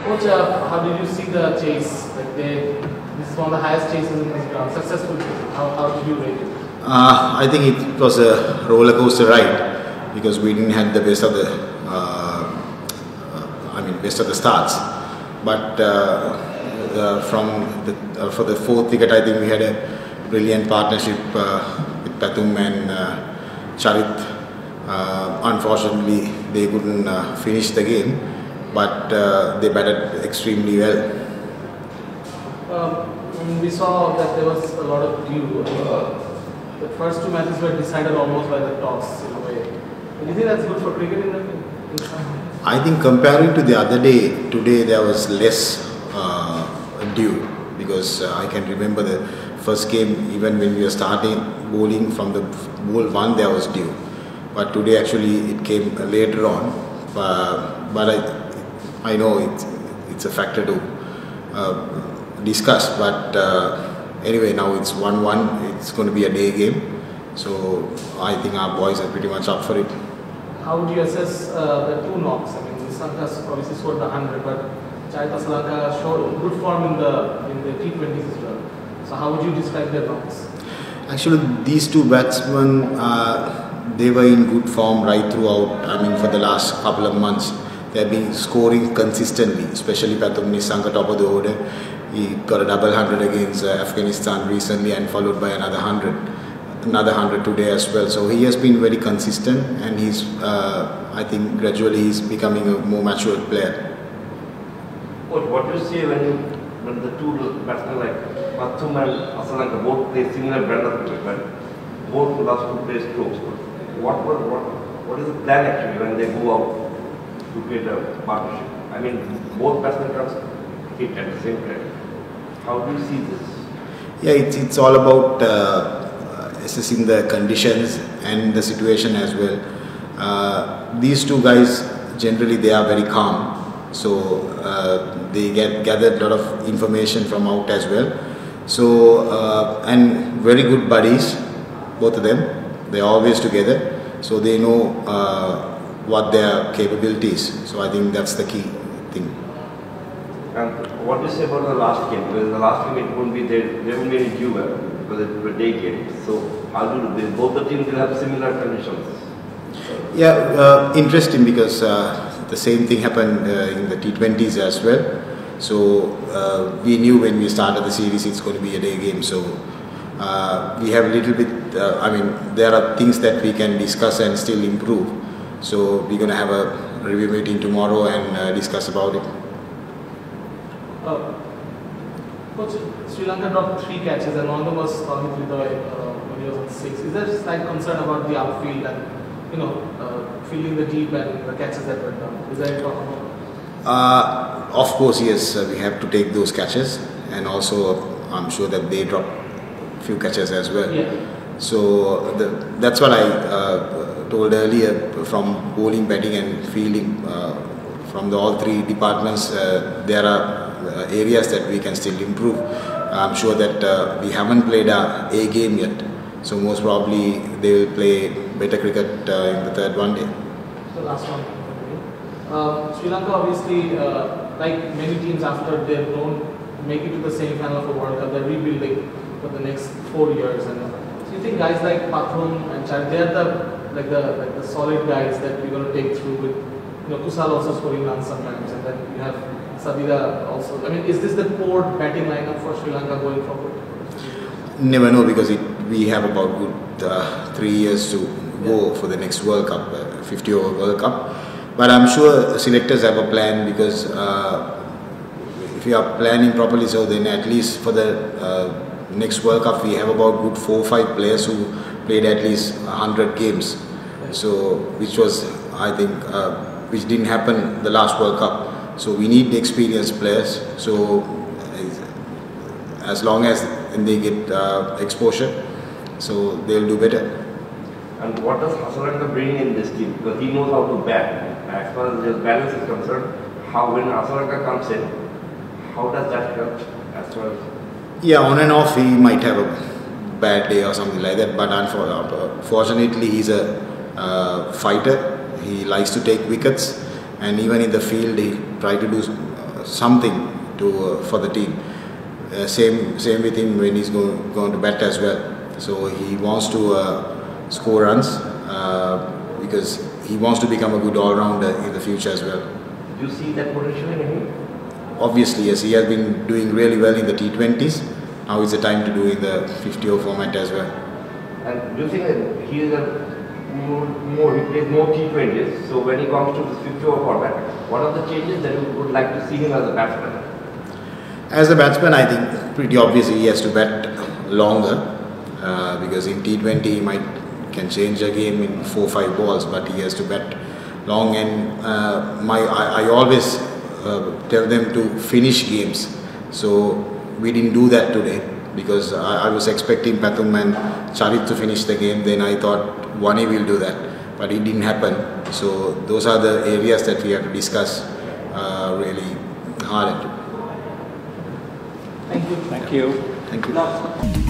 Coach, how did you see the chase? Like this is one of the highest chases in this ground. Successful chase. How did you rate it? I think it was a roller coaster ride because we didn't have the best of the, best of the starts. But for the fourth wicket, I think we had a brilliant partnership with Pathum and Charit. Unfortunately, they couldn't finish the game, but they batted extremely well. We saw that there was a lot of dew. The first two matches were decided almost by the toss in a way. Do you think that's good for cricket in I think comparing to the other day, today there was less dew because I can remember the first game, even when we were starting bowling from the ball one, there was dew. But today actually it came later on. But I know it's a factor to discuss. But anyway, now it's 1-1. It's going to be a day game. So I think our boys are pretty much up for it. How would you assess the two knocks? I mean, Sanka's obviously scored 100, but Chaita Salanka showed good form in the T20s as well. So how would you describe their knocks? Actually, these two batsmen, they were in good form right throughout. I mean, for the last couple of months, they have been scoring consistently, especially Pathum Nissanka, top of the order. He got a double 100 against Afghanistan recently and followed by another 100 today as well. So he has been very consistent, and he's, I think, gradually he's becoming a more mature player. What do you say when the two batsmen like Pathum and Asalanka both play similar brand of cricket, but both last two play strokes? What is the plan actually when they go out to create a partnership? I mean, both batsmen can hit at the same time. How do you see this? Yeah, it's all about assessing the conditions and the situation as well. These two guys, generally they are very calm, so they gather a lot of information from out as well. So and very good buddies, both of them. They are always together, so they know what their capabilities. So I think that's the key thing. And what do you say about the last game? Because the last game it won't be there won't be any dew because it was a day game. So how do both the teams will have similar conditions? Yeah, interesting because the same thing happened in the T20s as well. So we knew when we started the series it's going to be a day game. So we have a little bit. I mean, there are things that we can discuss and still improve. So we're going to have a review meeting tomorrow and discuss about it. Coach, Sri Lanka dropped 3 catches and one of them was Tommy Tridoy when he was on 6. Is there a slight concern about the outfield and fielding the deep and the catches that were done? Is there any talk about? Of course, yes, we have to take those catches, and also I'm sure that they dropped a few catches as well. Yeah. So that's what I told earlier. From bowling, batting, and fielding, from all 3 departments, there are areas that we can still improve. I'm sure that we haven't played a game yet, so most probably they will play better cricket in the 3rd one day. The last one. Sri Lanka obviously, like many teams after they don't make it to the semi-final of a World Cup, they're rebuilding for the next 4 years. And so you think guys like Pathum and Chad, they're the solid guys that we're going to take through with, Kusal also scoring runs sometimes, and then you have Sabida also. I mean, is this the core batting lineup for Sri Lanka going forward? Never know, because we have about good 3 years to go for the next World Cup, 50-over World Cup. But I'm sure selectors have a plan, because if you are planning properly, so then at least for the next World Cup we have about good 4 or 5 players who played at least 100 games. So which was, I think, which didn't happen the last World Cup. So we need the experienced players. So as long as they get exposure, so they'll do better. And what does Asalanka bring in this team? Because he knows how to bat. As far as his balance is concerned, when Asalanka comes in, how does that help? As far as yeah, on and off he might have a bad day or something like that. But unfortunately, he's a fighter. He likes to take wickets, and even in the field, he tries to do something for the team. Same with him when he's going to bat as well. So he wants to score runs because he wants to become a good all-rounder in the future as well. Do you see that potential in him? Obviously, yes. He has been doing really well in the T20s. Now is the time to do in the 50-over format as well. And do you think that he is he plays more T20s? So when he comes to this 50-over format, what are the changes that you would like to see him as a batsman? As a batsman, I think pretty obviously he has to bat longer because in T20 he can change a game in 4 or 5 balls, but he has to bat long. And I always tell them to finish games. So we didn't do that today because I was expecting Pathum and Charit to finish the game. Then I thought Wani will do that, but it didn't happen. So those are the areas that we have to discuss really hard. Thank you. Thank you. Thank you. Now,